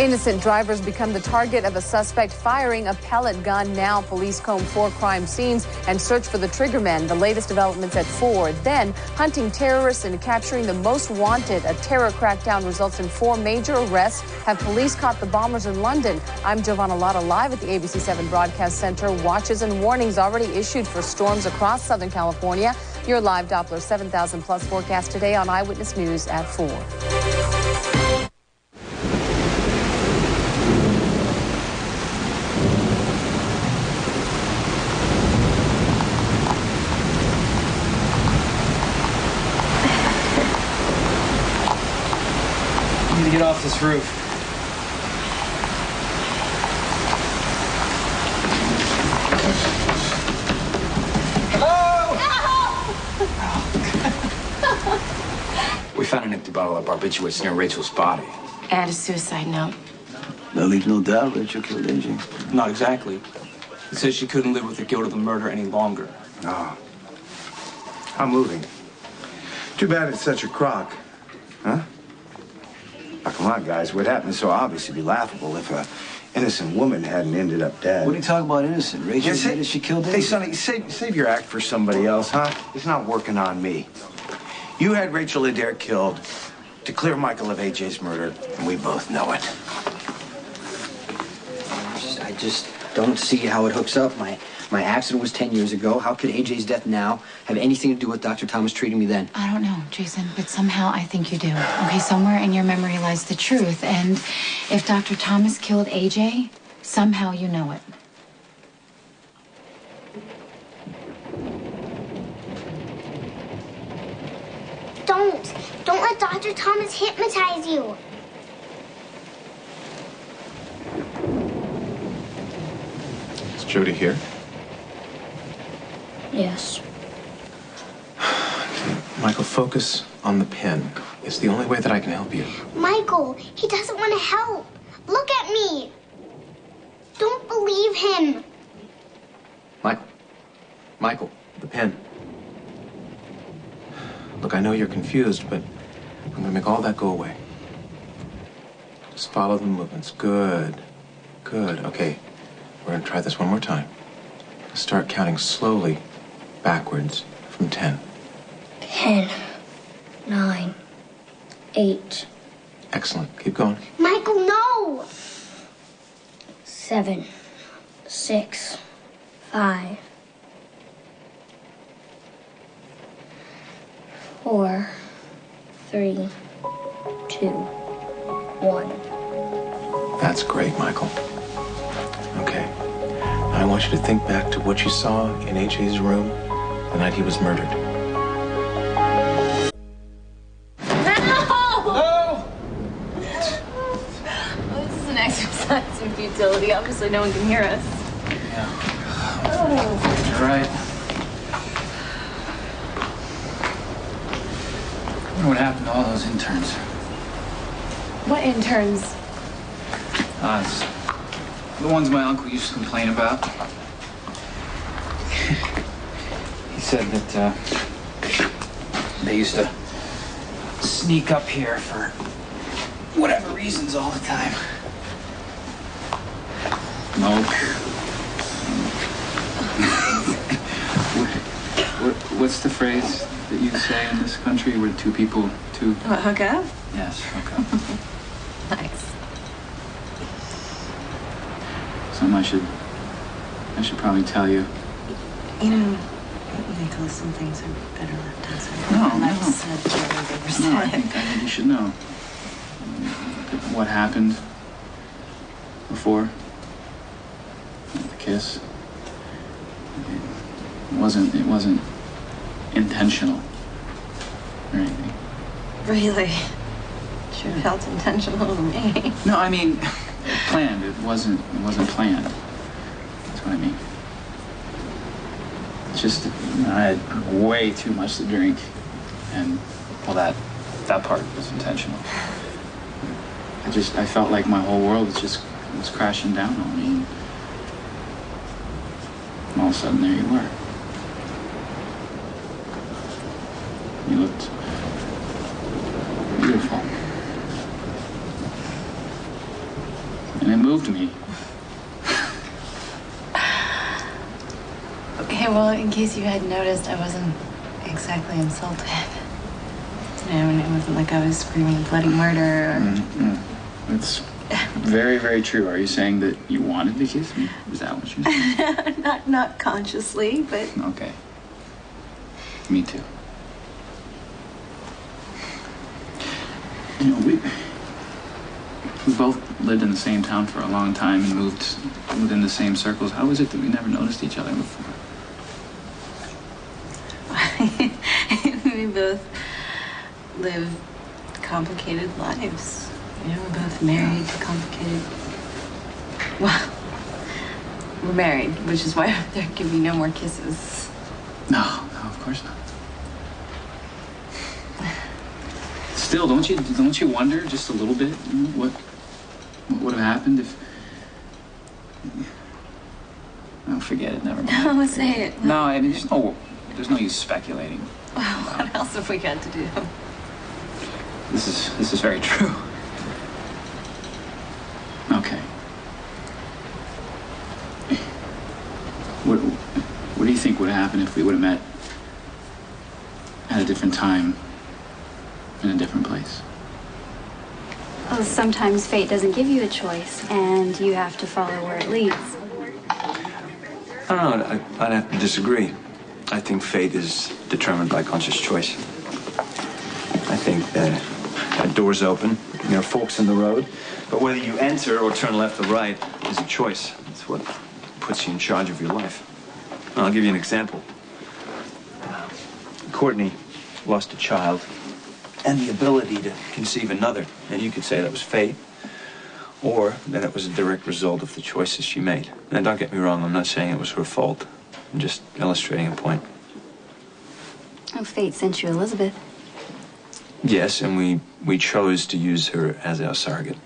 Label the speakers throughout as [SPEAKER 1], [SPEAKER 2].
[SPEAKER 1] Innocent drivers become the target of a suspect firing a pellet gun. Now police comb 4 crime scenes and search for the triggerman. The latest developments at 4. Then hunting terrorists and capturing the most wanted. A terror crackdown results in 4 major arrests. Have police caught the bombers in London? I'm Giovanna Lotta, live at the ABC 7 Broadcast Center. Watches and warnings already issued for storms across Southern California. Your live Doppler 7,000 plus forecast today on Eyewitness News at 4.
[SPEAKER 2] To get off this roof.
[SPEAKER 3] Hello! We found an empty bottle of barbiturates near Rachel's body.
[SPEAKER 4] And a suicide note.
[SPEAKER 5] That leaves no doubt Rachel killed AJ.
[SPEAKER 2] Not exactly. It says she couldn't live with the guilt of the murder any longer.
[SPEAKER 6] Oh. How moving. Too bad it's such a crock. Huh? Oh, come on, guys. What happened so obvious would be laughable if a innocent woman hadn't ended up dead.
[SPEAKER 5] What are you talking about innocent? Rachel said that she killed AJ.
[SPEAKER 6] Hey, Sonny, save your act for somebody else, huh? It's not working on me. You had Rachel Adair killed to clear Michael of AJ's murder, and we both know it.
[SPEAKER 5] I just don't see how it hooks up. My accident was 10 years ago. How could AJ's death now have anything to do with Dr. Thomas treating me then?
[SPEAKER 4] I don't know, Jason, but somehow I think you do. Okay, somewhere in your memory lies the truth. And if Dr. Thomas killed AJ, somehow you know it.
[SPEAKER 7] Don't let Dr. Thomas hypnotize you.
[SPEAKER 8] Is Jody here?
[SPEAKER 7] Yes.
[SPEAKER 8] Michael, focus on the pen. It's the only way that I can help you.
[SPEAKER 7] Michael, he doesn't want to help. Look at me. Don't believe him.
[SPEAKER 8] Michael, the pen. Look, I know you're confused, but I'm going to make all that go away. Just follow the movements. Good. Okay, we're going to try this one more time. Start counting slowly backwards from 10.
[SPEAKER 7] 10, 9, 8.
[SPEAKER 8] Excellent. Keep going.
[SPEAKER 7] Michael, no! 7, 6, 5, 4, 3, 2, 1.
[SPEAKER 8] That's great, Michael. Okay. Now I want you to think back to what you saw in AJ's room the night he was murdered.
[SPEAKER 4] Exercise in futility. Obviously, no one can hear us.
[SPEAKER 2] Yeah. You're right. I wonder what happened to all those interns.
[SPEAKER 4] What interns?
[SPEAKER 2] It's the ones my uncle used to complain about. He said that they used to sneak up here for whatever reasons all the time. Smoke. What's the phrase that you say in this country where two people,
[SPEAKER 4] Hook up?
[SPEAKER 2] Yes, hook up.
[SPEAKER 4] Nice.
[SPEAKER 2] Something I should probably tell you.
[SPEAKER 9] You know, Nicholas, some things are better left unsaid.
[SPEAKER 2] No.
[SPEAKER 9] No,
[SPEAKER 2] I think you should know. What happened before the kiss. It wasn't intentional or anything.
[SPEAKER 9] Really? Sure felt intentional to me.
[SPEAKER 2] No, I mean, planned. It wasn't planned. That's what I mean. It's just, I had way too much to drink, and well, that part was intentional. I felt like my whole world was crashing down on me. And all of a sudden, there you were. You looked beautiful. And it moved me.
[SPEAKER 4] Okay, well, in case you hadn't noticed, I wasn't exactly insulted. You know, and it wasn't like I was screaming bloody murder or...
[SPEAKER 2] It's very, very true. Are you saying that you wanted to kiss me? Is that what you're saying?
[SPEAKER 4] not consciously, but...
[SPEAKER 2] Okay. Me too. You know, we both lived in the same town for a long time and moved within the same circles. How is it that we never noticed each other before?
[SPEAKER 4] We both live complicated lives. You know, we're both married to complicated... Well, we're married, which is why there can be no more kisses.
[SPEAKER 2] No, of course not. Still, don't you wonder just a little bit what would have happened if... Oh, forget it. Never mind.
[SPEAKER 4] No, say it.
[SPEAKER 2] No, I mean, there's no use speculating.
[SPEAKER 4] Well, what else have we got to do?
[SPEAKER 2] This is very true. Okay. What do you think would happen if we would have met at a different time in a different place?
[SPEAKER 10] Well, sometimes fate doesn't give you a choice, and you have to follow where it leads.
[SPEAKER 8] I don't know. I'd have to disagree. I think fate is determined by conscious choice. I think that door's open. There are forks in the road. But whether you enter or turn left or right is a choice. It's what puts you in charge of your life. I'll give you an example. Courtney lost a child and the ability to conceive another. And you could say that was fate, or that it was a direct result of the choices she made. And don't get me wrong, I'm not saying it was her fault. I'm just illustrating a point.
[SPEAKER 10] Oh, fate sent you Elizabeth.
[SPEAKER 8] Yes, and we chose to use her as our surrogate.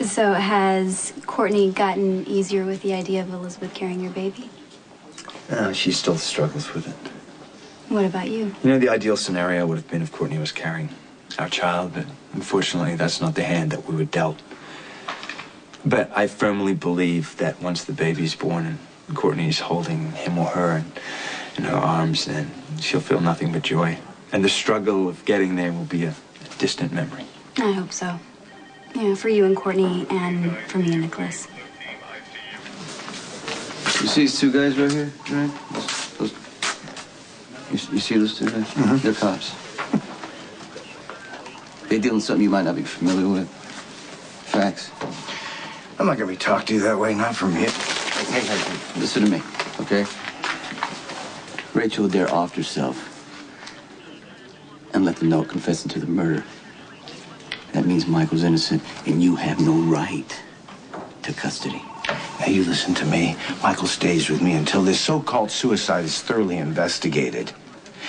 [SPEAKER 10] So has Courtney gotten easier with the idea of Elizabeth carrying your baby?
[SPEAKER 8] She still struggles with it.
[SPEAKER 10] What about you?
[SPEAKER 8] You know, the ideal scenario would have been if Courtney was carrying our child, but unfortunately, that's not the hand that we were dealt. But I firmly believe that once the baby's born and Courtney's holding him or her in her arms, then she'll feel nothing but joy. And the struggle of getting there will be a distant memory.
[SPEAKER 10] I hope so. Yeah, for you and Courtney, and for me and Nicholas.
[SPEAKER 5] You see these two guys right here, right? You see those two guys? Mm-hmm. They're cops. They deal in something you might not be familiar with. Facts.
[SPEAKER 6] I'm not gonna be talked to that way, not from you. Hey.
[SPEAKER 5] Listen to me, okay? Rachel Adair offed herself and let the note confessing to the murder. That means Michael's innocent, and you have no right to custody.
[SPEAKER 6] Now, you listen to me. Michael stays with me until this so-called suicide is thoroughly investigated.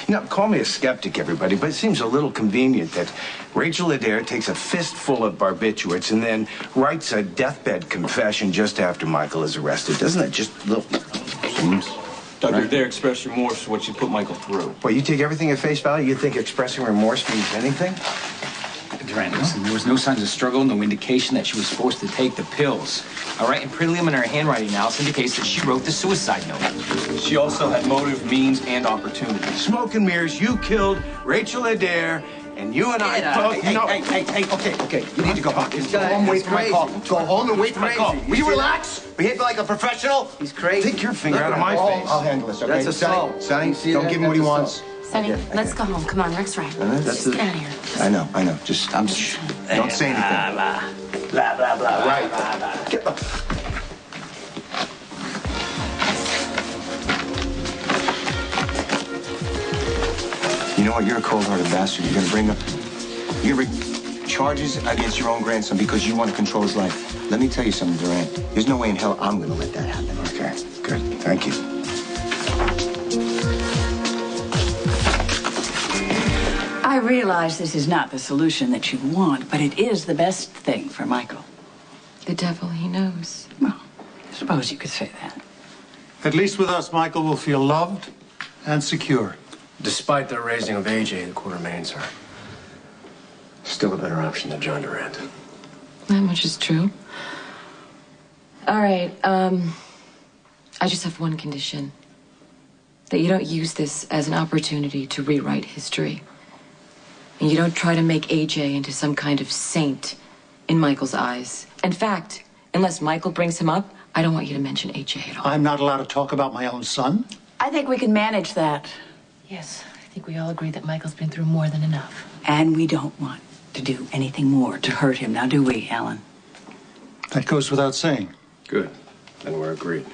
[SPEAKER 6] Now, call me a skeptic, everybody, but it seems a little convenient that Rachel Adair takes a fistful of barbiturates and then writes a deathbed confession just after Michael is arrested. Doesn't that just look...
[SPEAKER 8] Dr. Adair expressed remorse for what she put Michael through.
[SPEAKER 6] Well, you take everything at face value? You think expressing remorse means anything?
[SPEAKER 3] Durant, listen, there was no signs of struggle, no indication that she was forced to take the pills. All right, and preliminary handwriting analysis indicates that she wrote the suicide note.
[SPEAKER 8] She also had motive, means, and opportunity.
[SPEAKER 6] Smoke and mirrors, you killed Rachel Adair, and you and I both...
[SPEAKER 3] Hey, okay. You need to go home.
[SPEAKER 5] This guy
[SPEAKER 3] Go home, wait
[SPEAKER 5] is
[SPEAKER 3] for my
[SPEAKER 5] crazy.
[SPEAKER 3] call.
[SPEAKER 5] Go home and wait for my call.
[SPEAKER 3] Will you relax? Behave like a professional?
[SPEAKER 5] He's crazy.
[SPEAKER 6] Take your finger out of my face.
[SPEAKER 3] I'll handle this, okay?
[SPEAKER 5] That's assault.
[SPEAKER 6] Sonny,
[SPEAKER 5] See
[SPEAKER 6] don't
[SPEAKER 5] that?
[SPEAKER 6] give him what he
[SPEAKER 5] That's
[SPEAKER 6] wants.
[SPEAKER 5] assault.
[SPEAKER 4] Sonny, let's go home. Come on, Rick's right.
[SPEAKER 6] That's
[SPEAKER 4] Just get out of here.
[SPEAKER 6] I know. Just don't say anything.
[SPEAKER 3] Blah, blah, blah.
[SPEAKER 6] Right. Get the... You know what? You're a cold-hearted bastard. You're gonna bring charges against your own grandson because you want to control his life. Let me tell you something, Durant. There's no way in hell I'm gonna let that happen. Okay, good. Thank you.
[SPEAKER 11] I realize this is not the solution that you want, but it is the best thing for Michael.
[SPEAKER 4] The devil, he knows.
[SPEAKER 11] Well, I suppose you could say that.
[SPEAKER 12] At least with us, Michael will feel loved and secure.
[SPEAKER 13] Despite their raising of AJ, the court remains her. Still a better option than John Durant.
[SPEAKER 14] That much is true. All right, I just have one condition. That you don't use this as an opportunity to rewrite history. And you don't try to make AJ into some kind of saint in Michael's eyes. In fact, unless Michael brings him up, I don't want you to mention AJ at all.
[SPEAKER 12] I'm not allowed to talk about my own son?
[SPEAKER 11] I think we can manage that.
[SPEAKER 15] Yes, I think we all agree that Michael's been through more than enough.
[SPEAKER 11] And we don't want to do anything more to hurt him. Now, do we, Alan?
[SPEAKER 12] That goes without saying.
[SPEAKER 13] Good. Then we're agreed.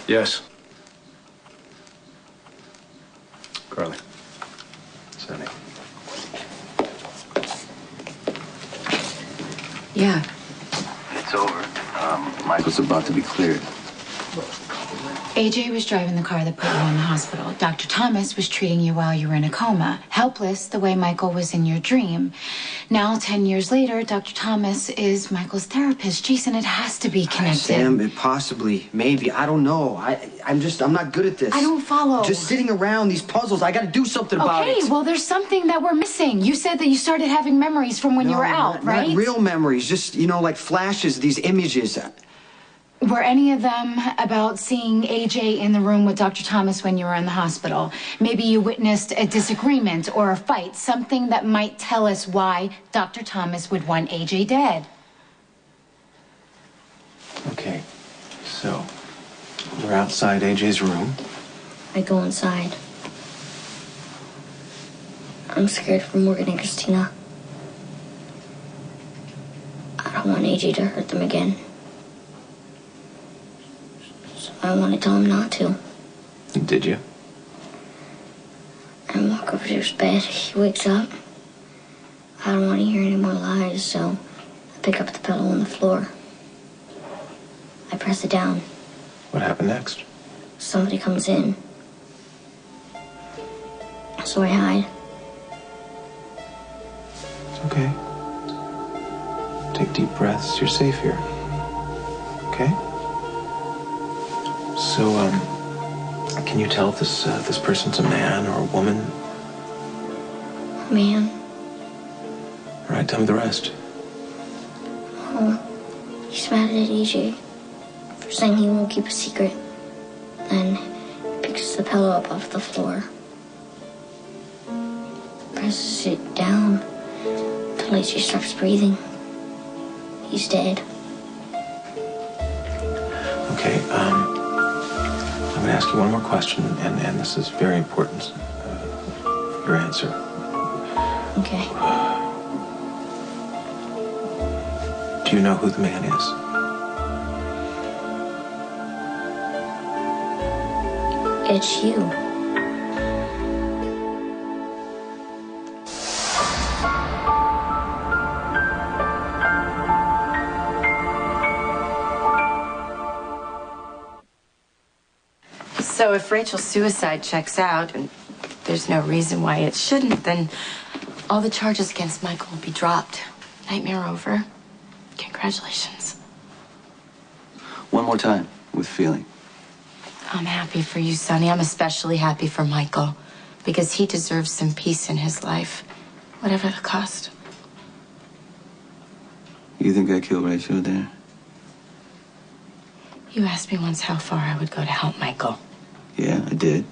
[SPEAKER 13] Yes. Carly. Sonny.
[SPEAKER 14] Yeah.
[SPEAKER 5] It's over. Michael's about to be cleared.
[SPEAKER 16] AJ was driving the car that put you in the hospital. Dr. Thomas was treating you while you were in a coma, helpless the way Michael was in your dream. Now, 10 years later, Dr. Thomas is Michael's therapist. Jason, it has to be connected.
[SPEAKER 2] Sam, it possibly, maybe, I don't know. I'm not good at this.
[SPEAKER 16] I don't follow.
[SPEAKER 2] Just sitting around these puzzles, I gotta do something about it.
[SPEAKER 16] Okay, well, there's something that we're missing. You said that you started having memories from when you were out, right?
[SPEAKER 2] Not real memories, just, like flashes, these images.
[SPEAKER 16] Were any of them about seeing AJ in the room with Dr. Thomas when you were in the hospital? Maybe you witnessed a disagreement or a fight, something that might tell us why Dr. Thomas would want AJ dead.
[SPEAKER 8] Okay, so we're outside AJ's room.
[SPEAKER 17] I go inside. I'm scared for Morgan and Christina. I don't want AJ to hurt them again. I want to tell him not to.
[SPEAKER 8] Did you?
[SPEAKER 17] I walk over to his bed. He wakes up. I don't want to hear any more lies, so I pick up the pillow on the floor. I press it down.
[SPEAKER 8] What happened next?
[SPEAKER 17] Somebody comes in. So I hide.
[SPEAKER 8] It's okay. Take deep breaths. You're safe here. Okay? So, can you tell if this person's a man or a woman?
[SPEAKER 17] Man.
[SPEAKER 8] All right, tell me the rest.
[SPEAKER 17] Oh, he's mad at AJ for saying he won't keep a secret. Then he picks the pillow up off the floor, presses it down till AJ stops breathing. He's dead.
[SPEAKER 8] Okay, I'm going to ask you one more question, and this is very important, your answer.
[SPEAKER 17] Okay.
[SPEAKER 8] Do you know who the man is?
[SPEAKER 17] It's you.
[SPEAKER 4] So if Rachel's suicide checks out, and there's no reason why it shouldn't, then all the charges against Michael will be dropped. Nightmare over. Congratulations.
[SPEAKER 5] One more time, with feeling.
[SPEAKER 4] I'm happy for you, Sonny. I'm especially happy for Michael, because he deserves some peace in his life, whatever the cost.
[SPEAKER 5] You think I killed Rachel there?
[SPEAKER 4] You asked me once how far I would go to help Michael.
[SPEAKER 5] Yeah, I did.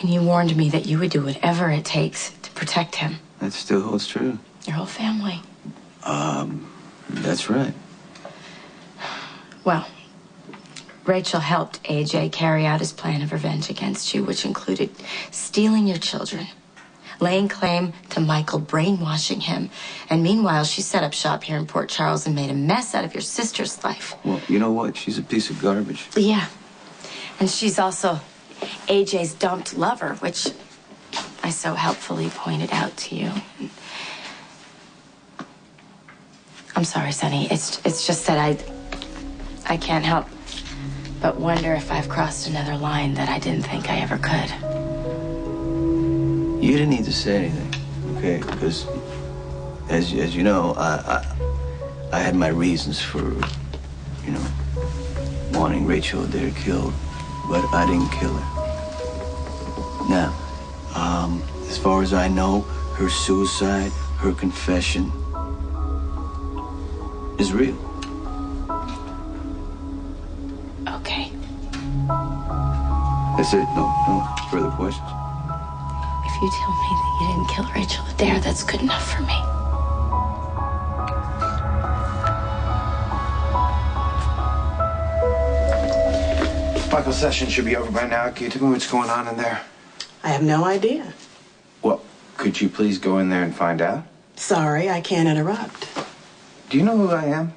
[SPEAKER 4] And you warned me that you would do whatever it takes to protect him.
[SPEAKER 5] That still holds true.
[SPEAKER 4] Your whole family.
[SPEAKER 5] That's right.
[SPEAKER 4] Well, Rachel helped AJ carry out his plan of revenge against you, which included stealing your children, laying claim to Michael brainwashing him, and meanwhile, she set up shop here in Port Charles and made a mess out of your sister's life.
[SPEAKER 5] Well, you know what? She's a piece of garbage.
[SPEAKER 4] Yeah. And she's also AJ's dumped lover, which I so helpfully pointed out to you. I'm sorry, Sonny. It's just that I can't help but wonder if I've crossed another line that I didn't think I ever could.
[SPEAKER 5] You didn't need to say anything, okay? Because, as you know, I had my reasons for, wanting Rachel Adair killed, but I didn't kill her. Now, as far as I know, her suicide, her confession is real.
[SPEAKER 16] Okay.
[SPEAKER 5] That's it. No further questions.
[SPEAKER 16] If you tell me that you didn't kill Rachel Adair, that's good enough for me.
[SPEAKER 6] Michael's session should be over by now. Can you tell me what's going on in there?
[SPEAKER 18] I have no idea.
[SPEAKER 6] Well, could you please go in there and find out?
[SPEAKER 18] Sorry, I can't interrupt.
[SPEAKER 6] Do you know who I am?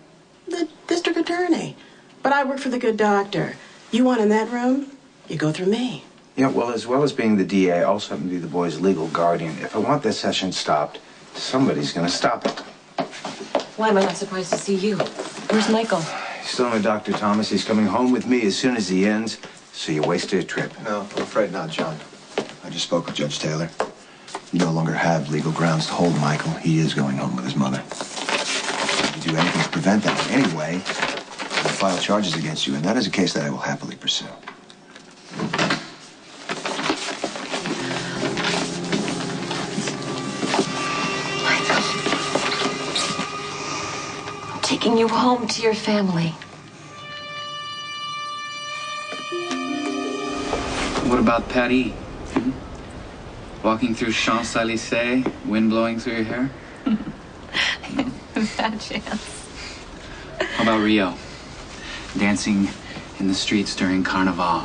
[SPEAKER 18] The district attorney. But I work for the good doctor. You want in that room, you go through me.
[SPEAKER 6] Yeah, well, as well as being the DA, I also happen to be the boy's legal guardian. If I want this session stopped, somebody's gonna stop it.
[SPEAKER 14] Why am I not surprised to see you? Where's Michael?
[SPEAKER 6] He's still with Dr. Thomas. He's coming home with me as soon as he ends, so you wasted a trip.
[SPEAKER 19] No, I'm afraid not, John. I just spoke with Judge Taylor. You no longer have legal grounds to hold Michael. He is going home with his mother. If you do anything to prevent that in any way, I'll file charges against you, and that is a case that I will happily pursue.
[SPEAKER 14] I'm taking you home to your family.
[SPEAKER 2] What about Paris? Walking through Champs-Élysées, wind blowing through your hair?
[SPEAKER 4] Bad chance.
[SPEAKER 2] How about Rio? Dancing in the streets during Carnival.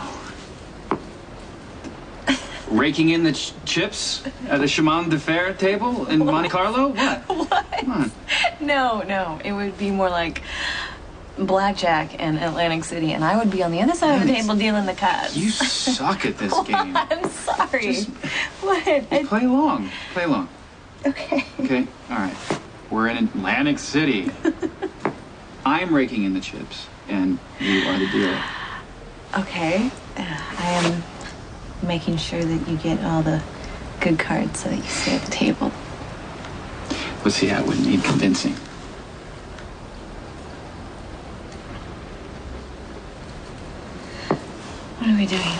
[SPEAKER 2] Raking in the chips at the Chemin de Fer table in Monte Carlo? What?
[SPEAKER 4] What?
[SPEAKER 2] Come on.
[SPEAKER 4] No. It would be more like blackjack in Atlantic City, and I would be on the other side of the table dealing the cards.
[SPEAKER 2] You suck at this game.
[SPEAKER 4] I'm sorry. What?
[SPEAKER 2] Play along. Play along.
[SPEAKER 4] Okay.
[SPEAKER 2] Okay? All right. We're in Atlantic City. I'm raking in the chips, and you are the dealer.
[SPEAKER 4] Okay. I am making sure that you get all the good cards so that you stay at the table.
[SPEAKER 2] Let's see, I wouldn't need convincing.
[SPEAKER 4] What are we doing?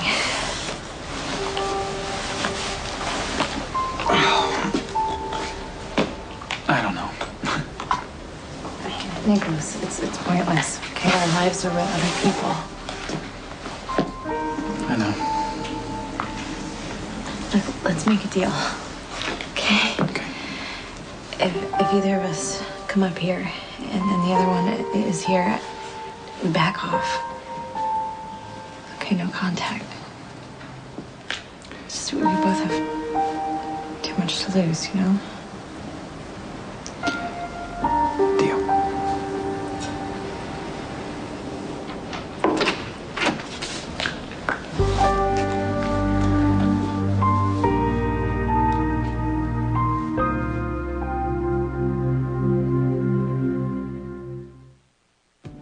[SPEAKER 2] I don't know.
[SPEAKER 4] Nicholas, it's pointless. Okay, our lives are with other people.
[SPEAKER 2] I know.
[SPEAKER 4] Let's make a deal. Okay?
[SPEAKER 2] Okay.
[SPEAKER 4] If either of us come up here and then the other one is here, we back off. Okay, no contact. It's just we both have too much to lose, you know?
[SPEAKER 2] Deal.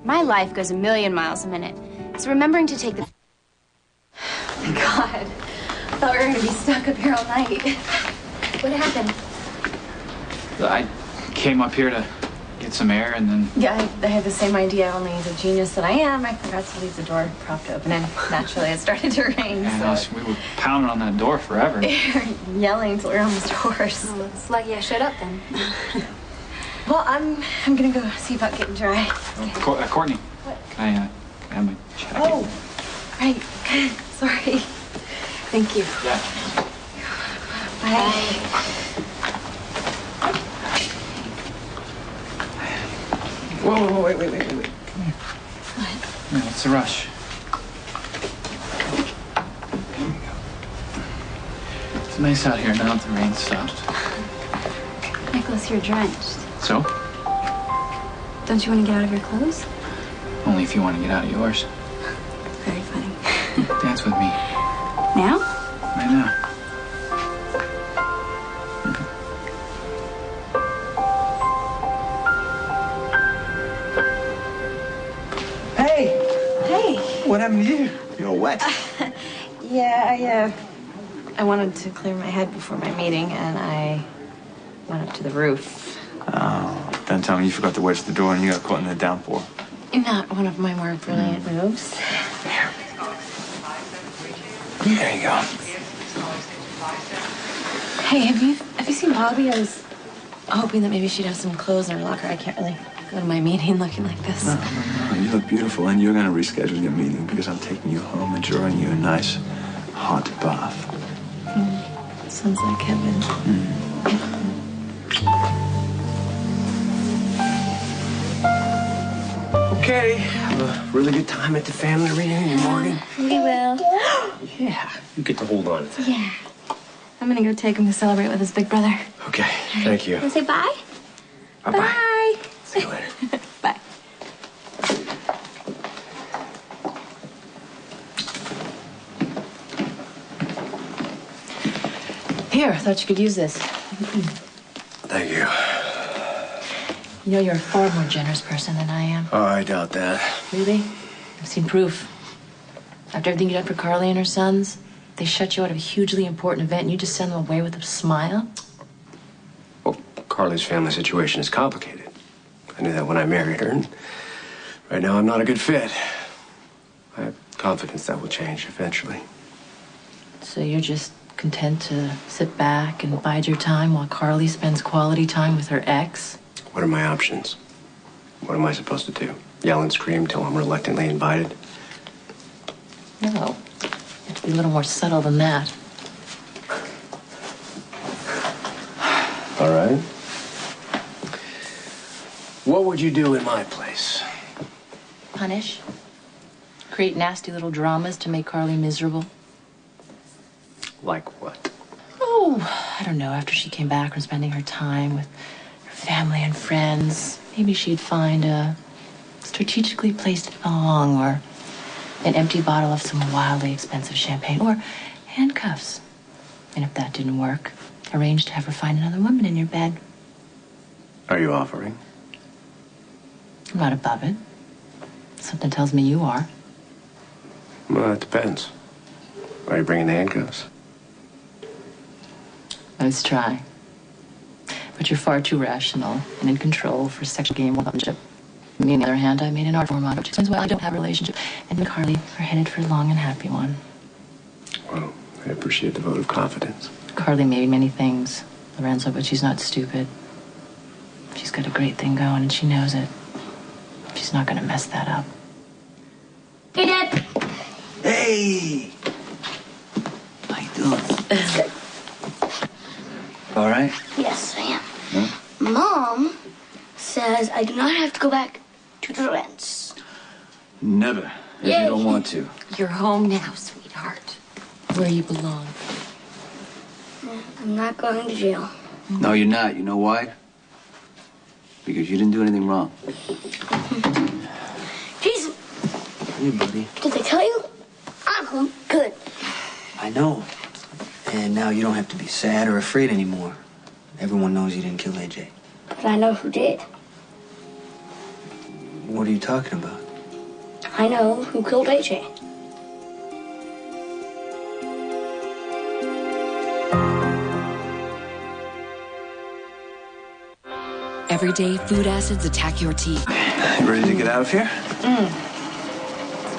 [SPEAKER 20] My life goes a million miles a minute. So remembering to take the...
[SPEAKER 4] Oh my God. I thought we were going to be stuck up here all night.
[SPEAKER 20] What happened?
[SPEAKER 2] I came up here to get some air and then...
[SPEAKER 4] Yeah, I had the same idea, only as a genius that I am, I forgot to leave the door propped open, and naturally it started to rain, so...
[SPEAKER 2] We were pounding on that door forever.
[SPEAKER 4] Yelling till we were almost hoarse.
[SPEAKER 20] Well, it's lucky I showed up then.
[SPEAKER 4] Well, I'm gonna go see about getting dry.
[SPEAKER 2] Courtney, can I have my jacket?
[SPEAKER 4] Oh, right. Sorry. Thank you.
[SPEAKER 2] Yeah.
[SPEAKER 4] Bye.
[SPEAKER 2] Whoa, wait. Come here.
[SPEAKER 4] What?
[SPEAKER 2] Yeah, what's the rush? Here we go. It's nice out here now that the rain stopped.
[SPEAKER 20] Nicholas, you're drenched.
[SPEAKER 2] So?
[SPEAKER 20] Don't you want to get out of your clothes?
[SPEAKER 2] Only if you want to get out of yours.
[SPEAKER 20] Very funny.
[SPEAKER 2] Dance with me.
[SPEAKER 20] Now?
[SPEAKER 2] Right now.
[SPEAKER 18] Hey, what happened to you?
[SPEAKER 19] You're wet.
[SPEAKER 4] Yeah, I wanted to clear my head before my meeting, and I went up to the roof.
[SPEAKER 8] Oh, don't tell me you forgot to wedge the door and you got caught in the downpour.
[SPEAKER 4] Not one of my more brilliant moves.
[SPEAKER 8] There you go.
[SPEAKER 15] Hey, have you seen Bobby? I was hoping that maybe she'd have some clothes in her locker. I can't really go to my meeting looking like this.
[SPEAKER 8] No. You look beautiful, and you're going to reschedule your meeting because I'm taking you home and drawing you a nice hot bath.
[SPEAKER 15] Sounds like heaven.
[SPEAKER 21] Okay, have a really good time at the family reunion, Morgan.
[SPEAKER 20] We will.
[SPEAKER 21] Yeah, you get to hold on.
[SPEAKER 20] Yeah.
[SPEAKER 15] I'm gonna go take him to celebrate with his big brother.
[SPEAKER 21] Okay, thank you.
[SPEAKER 20] Wanna say bye?
[SPEAKER 21] Bye-bye.
[SPEAKER 20] Bye.
[SPEAKER 21] See you later.
[SPEAKER 15] Bye. Here, I thought you could use this.
[SPEAKER 21] Thank you.
[SPEAKER 15] You know you're a far more generous person than I am.
[SPEAKER 21] Oh, I doubt that.
[SPEAKER 15] Really? I've seen proof. After everything you did for Carly and her sons, they shut you out of a hugely important event and you just send them away with a smile?
[SPEAKER 21] Well, Carly's family situation is complicated. I knew that when I married her, and right now I'm not a good fit. I have confidence that will change eventually.
[SPEAKER 15] So you're just content to sit back and bide your time while Carly spends quality time with her ex?
[SPEAKER 21] What are my options? What am I supposed to do? Yell and scream till I'm reluctantly invited?
[SPEAKER 15] No. You have to be a little more subtle than that.
[SPEAKER 21] All right. What would you do in my place?
[SPEAKER 15] Punish? Create nasty little dramas to make Carly miserable?
[SPEAKER 21] Like what?
[SPEAKER 15] Oh, I don't know. After she came back from spending her time with her family and friends, maybe she'd find a strategically placed thong or an empty bottle of some wildly expensive champagne or handcuffs. And if that didn't work, arrange to have her find another woman in your bed.
[SPEAKER 21] Are you offering?
[SPEAKER 15] I'm not above it. Something tells me you are.
[SPEAKER 21] Well, it depends. Are you bringing the handcuffs?
[SPEAKER 15] Let's try. But you're far too rational and in control for sexual game relationship. Me, on the other hand, I made an art form out, which explains why I don't have a relationship. And me and Carly are headed for a long and happy one.
[SPEAKER 21] Well, I appreciate the vote of confidence.
[SPEAKER 15] Carly may be many things, Lorenzo, but she's not stupid. She's got a great thing going, and she knows it. She's not gonna mess that up.
[SPEAKER 20] Hey, Dad.
[SPEAKER 5] Hey! How you doing? All right?
[SPEAKER 7] Yes, I am.
[SPEAKER 5] Huh?
[SPEAKER 7] Mom says I do not have to go back to the Lens.
[SPEAKER 5] Never. If
[SPEAKER 7] Yay.
[SPEAKER 5] you don't want to.
[SPEAKER 15] You're home now, sweetheart. Where you belong.
[SPEAKER 7] I'm not going to jail.
[SPEAKER 5] No, you're not. You know why? Because you didn't do anything wrong.
[SPEAKER 7] Jason,
[SPEAKER 5] Hey, buddy.
[SPEAKER 7] did they tell you? I'm home. Good.
[SPEAKER 2] I know. And now you don't have to be sad or afraid anymore. Everyone knows you didn't kill AJ.
[SPEAKER 7] But I know who did.
[SPEAKER 2] What are you talking about?
[SPEAKER 7] I know who killed AJ.
[SPEAKER 22] Everyday food acids attack your teeth.
[SPEAKER 5] You ready to get out of here?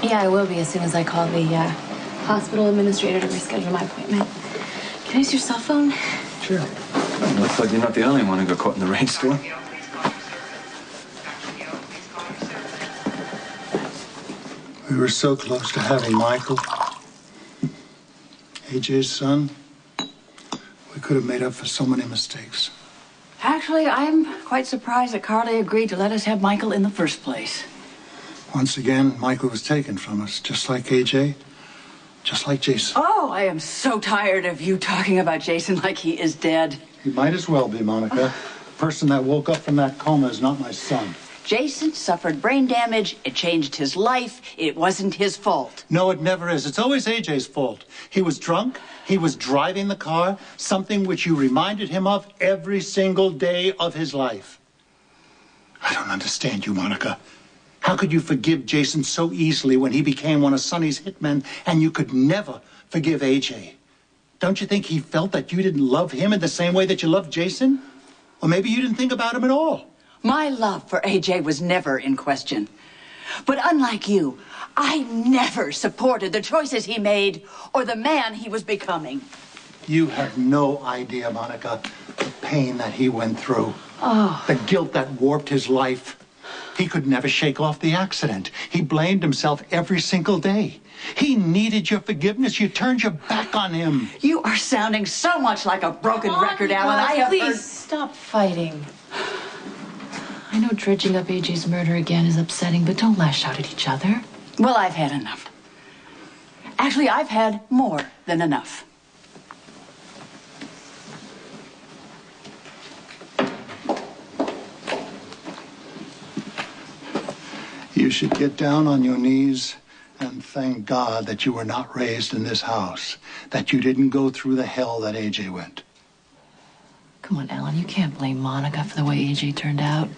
[SPEAKER 15] Yeah, I will be as soon as I call the hospital administrator to reschedule my appointment. Can I use your cell phone?
[SPEAKER 5] Sure. Looks like you're not the only one who got caught in the rainstorm.
[SPEAKER 12] We were so close to having Michael, AJ's son. We could have made up for so many mistakes.
[SPEAKER 11] Actually, I'm quite surprised that Carly agreed to let us have Michael in the first place.
[SPEAKER 12] Once again, Michael was taken from us, just like AJ, just like Jason.
[SPEAKER 11] Oh, I am so tired of you talking about Jason like he is dead.
[SPEAKER 12] He might as well be, Monica. The person that woke up from that coma is not my son.
[SPEAKER 11] Jason suffered brain damage. It changed his life. It wasn't his fault.
[SPEAKER 12] No, it never is. It's always AJ's fault. He was drunk. He was driving the car, something which you reminded him of every single day of his life. I don't understand you, Monica. How could you forgive Jason so easily when he became one of Sonny's hitmen, and you could never forgive AJ? Don't you think he felt that you didn't love him in the same way that you loved Jason? Or maybe you didn't think about him at all.
[SPEAKER 11] My love for AJ was never in question. But unlike you, I never supported the choices he made or the man he was becoming.
[SPEAKER 12] You have no idea, Monica, the pain that he went through.
[SPEAKER 11] Oh.
[SPEAKER 12] The guilt that warped his life. He could never shake off the accident. He blamed himself every single day. He needed your forgiveness. You turned your back on him.
[SPEAKER 11] You are sounding so much like a broken record, Alan. I have
[SPEAKER 15] Please
[SPEAKER 11] heard...
[SPEAKER 15] stop fighting. I know dredging up AJ's murder again is upsetting, but don't lash out at each other.
[SPEAKER 11] Well, I've had enough. Actually, I've had more than enough.
[SPEAKER 12] You should get down on your knees and thank God that you were not raised in this house, that you didn't go through the hell that AJ went.
[SPEAKER 15] Come on, Alan, you can't blame Monica for the way AJ turned out.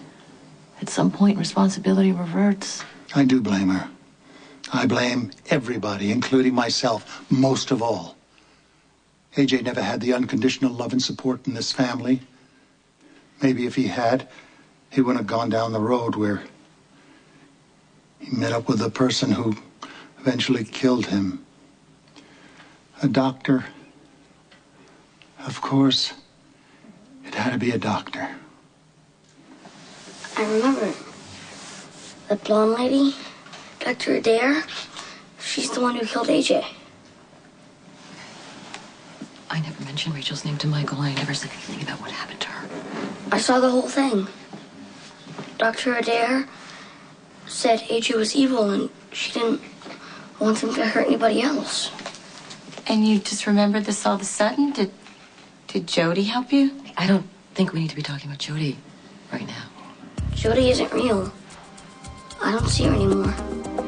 [SPEAKER 15] At some point, responsibility reverts.
[SPEAKER 12] I do blame her. I blame everybody, including myself, most of all. AJ never had the unconditional love and support in this family. Maybe if he had, he wouldn't have gone down the road where he met up with the person who eventually killed him. A doctor. Of course, it had to be a doctor.
[SPEAKER 17] I remember. The blonde lady, Dr. Adair, she's the one who killed AJ.
[SPEAKER 14] I never mentioned Rachel's name to Michael. I never said anything about what happened to her.
[SPEAKER 17] I saw the whole thing. Dr. Adair said AJ was evil and she didn't want him to hurt anybody else.
[SPEAKER 15] And you just remembered this all of a sudden? Did Jody help you?
[SPEAKER 14] I don't think we need to be talking about Jody right now.
[SPEAKER 17] Jody isn't real. I don't see her anymore.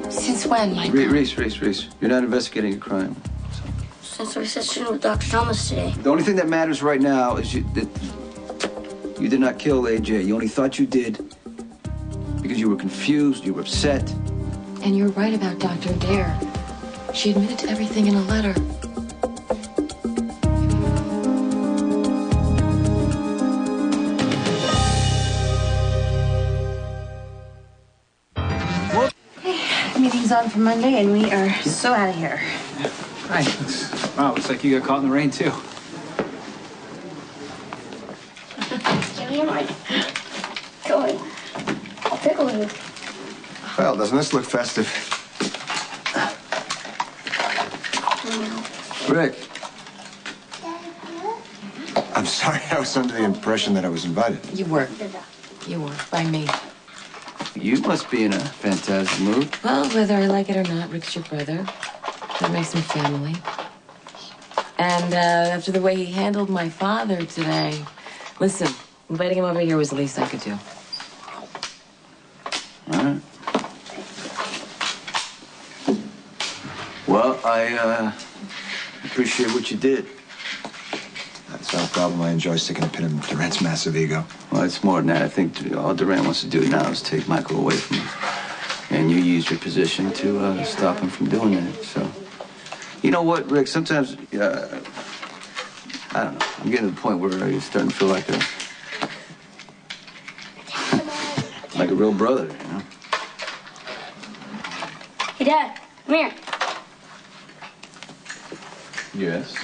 [SPEAKER 15] Since when, Michael?
[SPEAKER 5] Reese, you're not investigating a crime.
[SPEAKER 17] Since our session with Dr. Thomas today.
[SPEAKER 5] The only thing that matters right now is that you did not kill AJ. You only thought you did because you were confused, you were upset.
[SPEAKER 14] And you're right about Dr. Adair. She admitted to everything in a letter.
[SPEAKER 4] Meeting's on for Monday, and we are so out of here.
[SPEAKER 2] Hi. Wow, looks like you got caught in the rain, too.
[SPEAKER 17] Go ahead. I'll pickle you.
[SPEAKER 19] Well, doesn't this look festive?
[SPEAKER 5] Rick.
[SPEAKER 19] I'm sorry, I was under the impression that I was invited.
[SPEAKER 14] You were. You were. By me.
[SPEAKER 5] You must be in a fantastic mood.
[SPEAKER 14] Well, whether I like it or not, Rick's your brother. That makes him family. And after the way he handled my father today, listen, inviting him over here was the least I could do.
[SPEAKER 5] All right. Well, I appreciate what you did.
[SPEAKER 19] That's not a problem. I enjoy sticking a pin in Durant's massive ego.
[SPEAKER 5] Well, it's more than that. I think all Durant wants to do now is take Michael away from us. And you used your position to stop him from doing that. So, you know what, Rick? Sometimes, I don't know. I'm getting to the point where you're starting to feel like a real brother, you know?
[SPEAKER 17] Hey, Dad, come here.
[SPEAKER 5] Yes.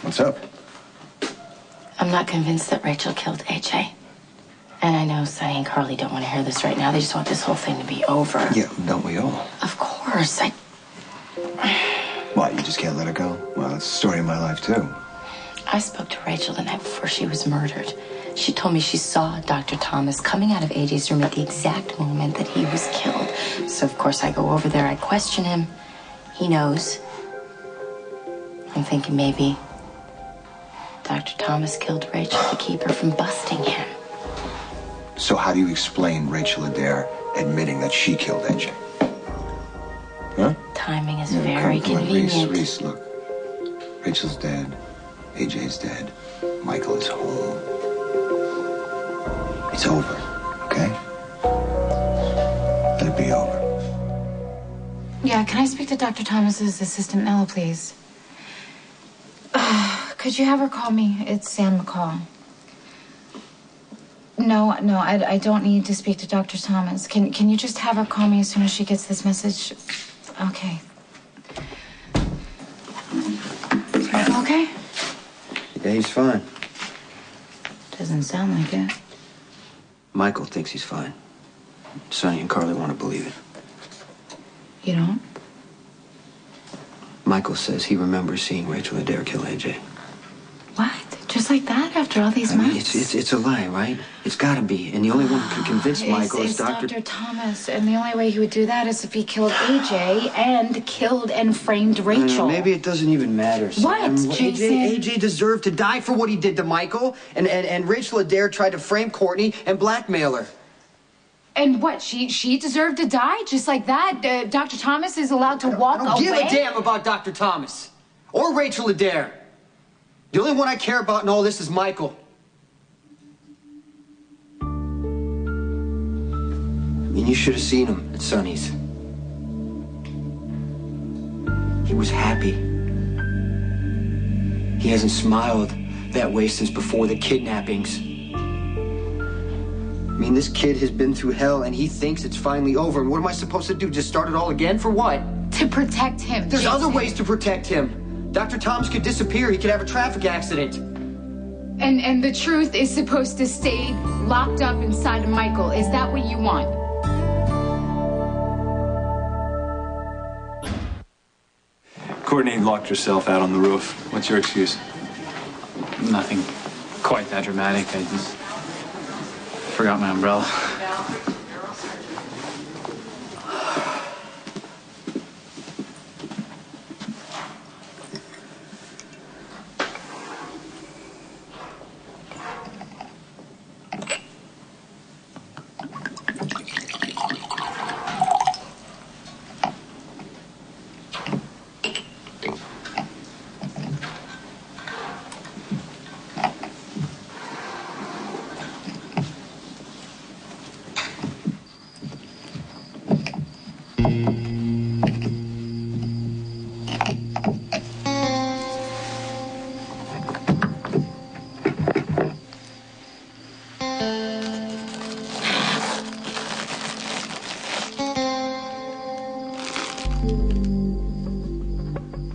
[SPEAKER 19] What's up?
[SPEAKER 15] I'm not convinced that Rachel killed AJ. And I know Sonny and Carly don't want to hear this right now. They just want this whole thing to be over.
[SPEAKER 19] Yeah, don't we all?
[SPEAKER 15] Of course.
[SPEAKER 19] What, you just can't let it go? Well, it's the story of my life, too.
[SPEAKER 15] I spoke to Rachel the night before she was murdered. She told me she saw Dr. Thomas coming out of AJ's room at the exact moment that he was killed. So, of course, I go over there. I question him. He knows. I'm thinking maybe Dr. Thomas killed Rachel to keep her from busting him.
[SPEAKER 19] So how do you explain Rachel Adair admitting that she killed AJ? Huh?
[SPEAKER 15] Timing is very
[SPEAKER 19] come on,
[SPEAKER 15] convenient.
[SPEAKER 19] Reese, look. Rachel's dead. AJ's dead. Michael is home. It's over, okay? Let it be over.
[SPEAKER 16] Yeah, can I speak to Dr. Thomas's assistant, Ella, please? Could you have her call me? It's Sam McCall. No, I don't need to speak to Dr. Thomas. Can you just have her call me as soon as she gets this message? Okay. Okay?
[SPEAKER 5] Yeah, he's fine.
[SPEAKER 16] Doesn't sound like it.
[SPEAKER 5] Michael thinks he's fine. Sonny and Carly want to believe it.
[SPEAKER 16] You don't?
[SPEAKER 5] Michael says he remembers seeing Rachel Adair kill AJ.
[SPEAKER 16] What? Just like that after all these
[SPEAKER 5] I mean,
[SPEAKER 16] months?
[SPEAKER 5] it's a lie, right? It's got to be. And the only one who can convince Michael is
[SPEAKER 16] Dr. Thomas. And the only way he would do that is if he killed AJ and killed and framed Rachel.
[SPEAKER 5] Maybe it doesn't even matter, Sam.
[SPEAKER 16] What, Jason?
[SPEAKER 5] AJ deserved to die for what he did to Michael. And Rachel Adair tried to frame Courtney and blackmail her.
[SPEAKER 16] And what? She deserved to die just like that? Dr. Thomas is allowed to walk away?
[SPEAKER 5] I don't give a damn about Dr. Thomas or Rachel Adair. The only one I care about in all this is Michael. I mean, you should have seen him at Sonny's. He was happy. He hasn't smiled that way since before the kidnappings. I mean, this kid has been through hell and he thinks it's finally over. And what am I supposed to do? Just start it all again? For what?
[SPEAKER 16] To protect him.
[SPEAKER 5] There's
[SPEAKER 16] Jason.
[SPEAKER 5] other ways to protect him. Dr. Thomas could disappear. He could have a traffic accident.
[SPEAKER 16] And the truth is supposed to stay locked up inside of Michael. Is that what you want?
[SPEAKER 8] Courtney locked herself out on the roof. What's your excuse?
[SPEAKER 2] Nothing quite that dramatic. I just forgot my umbrella.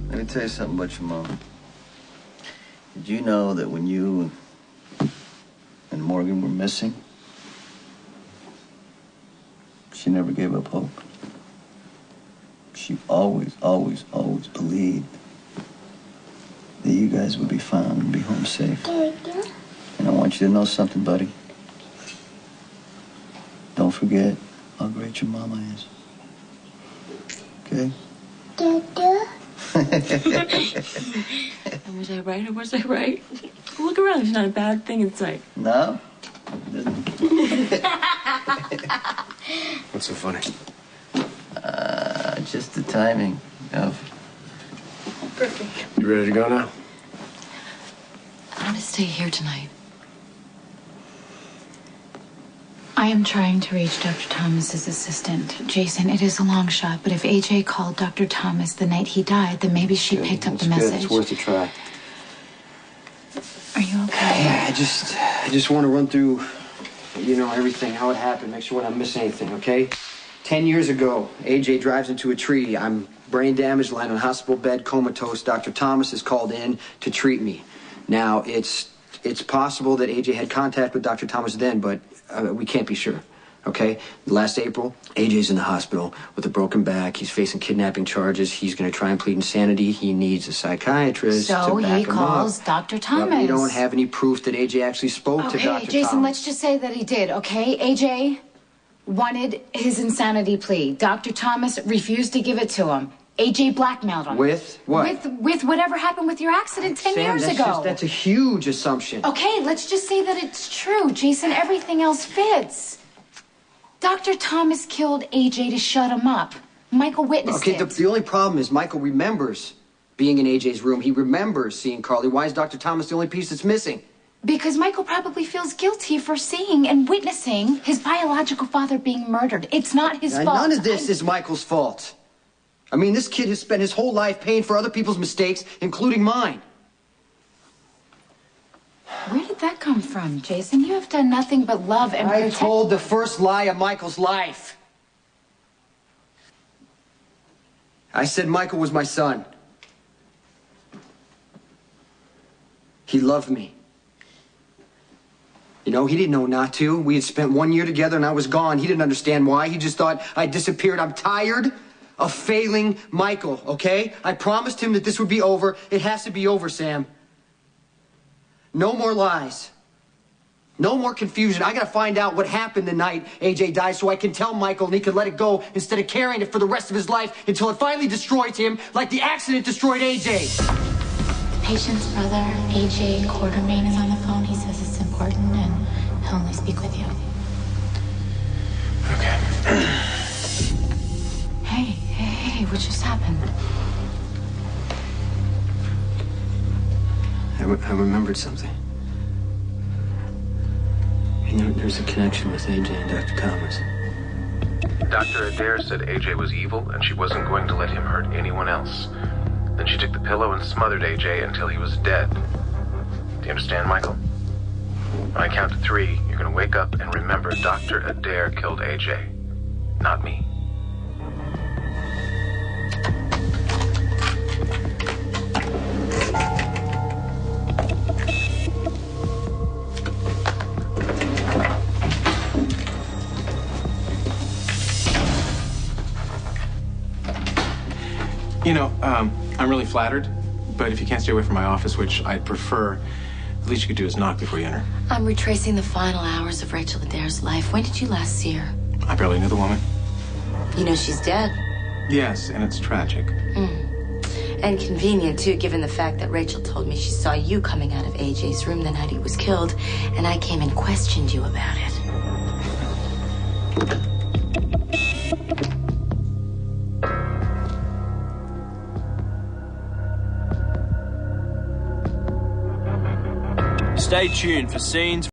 [SPEAKER 5] Let me tell you something about your mom. Did you know that when you and Morgan were missing, she never gave up hope? She always believed that you guys would be found and be home safe. And I want you to know something, buddy. Don't forget how great your mama is. Okay?
[SPEAKER 15] Was I right or was I right? Look around, there's not a bad thing in sight.
[SPEAKER 5] No?
[SPEAKER 21] What's so funny?
[SPEAKER 5] Just the timing of...
[SPEAKER 15] Perfect.
[SPEAKER 21] You ready to go now?
[SPEAKER 14] I want to stay here tonight.
[SPEAKER 16] I am trying to reach Dr. Thomas's assistant. Jason, it is a long shot, but if AJ called Dr. Thomas the night he died, then maybe she picked up the message.
[SPEAKER 5] It's worth a try.
[SPEAKER 16] Are you okay?
[SPEAKER 5] Yeah, I just want to run through, everything, how it happened, make sure we're not missing anything, okay? 10 years ago, AJ drives into a tree. I'm brain damaged, lying on a hospital bed, comatose. Dr. Thomas is called in to treat me. Now, it's possible that AJ had contact with Dr. Thomas then, but we can't be sure, okay? Last April, AJ's in the hospital with a broken back. He's facing kidnapping charges. He's going to try and plead insanity. He needs a psychiatrist to back him up.
[SPEAKER 16] So he calls Dr. Thomas.
[SPEAKER 5] But we don't have any proof that AJ actually spoke to Dr. Thomas.
[SPEAKER 16] Okay, Jason, let's just say that he did, okay? AJ wanted his insanity plea. Dr. Thomas refused to give it to him. AJ blackmailed him.
[SPEAKER 5] With what?
[SPEAKER 16] With whatever happened with your accident 10 years ago.
[SPEAKER 5] That's a huge assumption.
[SPEAKER 16] Okay, let's just say that it's true. Jason, everything else fits. Dr. Thomas killed AJ to shut him up. Michael witnessed it.
[SPEAKER 5] Okay, the only problem is Michael remembers being in AJ's room. He remembers seeing Carly. Why is Dr. Thomas the only piece that's missing?
[SPEAKER 16] Because Michael probably feels guilty for seeing and witnessing his biological father being murdered. It's not his fault.
[SPEAKER 5] None of this is Michael's fault. I mean, this kid has spent his whole life paying for other people's mistakes, including mine.
[SPEAKER 16] did that come from, Jason? You have done nothing but love and
[SPEAKER 1] I
[SPEAKER 16] protect.
[SPEAKER 1] told the first lie of Michael's life. I said Michael was my son. He loved me. You know, he didn't know not to. We had spent 1 year together and I was gone. He didn't understand why. He just thought I disappeared. I'm tired of failing Michael, okay? I promised him that this would be over. It has to be over, Sam. No more lies. No more confusion. I gotta find out what happened the night AJ died so I can tell Michael and he can let it go instead of carrying it for the rest of his life until it finally destroys him like the accident destroyed AJ.
[SPEAKER 16] The patient's brother, AJ Quartermain, is on the phone. He says it's important and he'll only speak with you.
[SPEAKER 8] Okay.
[SPEAKER 16] Hey, what just happened?
[SPEAKER 1] I remembered something. And there's a connection with AJ and Dr. Thomas.
[SPEAKER 8] Dr. Adair said AJ was evil and she wasn't going to let him hurt anyone else. Then she took the pillow and smothered AJ until he was dead. Do you understand, Michael? When I count to 3, you're going to wake up and remember Dr. Adair killed AJ, not me. You know, I'm really flattered, but if you can't stay away from my office, which I'd prefer, the least you could do is knock before you enter.
[SPEAKER 15] I'm retracing the final hours of Rachel Adair's life. When did you last see her?
[SPEAKER 8] I barely knew the woman.
[SPEAKER 15] You know she's dead.
[SPEAKER 8] Yes, and it's tragic.
[SPEAKER 15] And convenient, too, given the fact that Rachel told me she saw you coming out of AJ's room the night he was killed, and I came and questioned you about it.
[SPEAKER 9] Stay tuned for scenes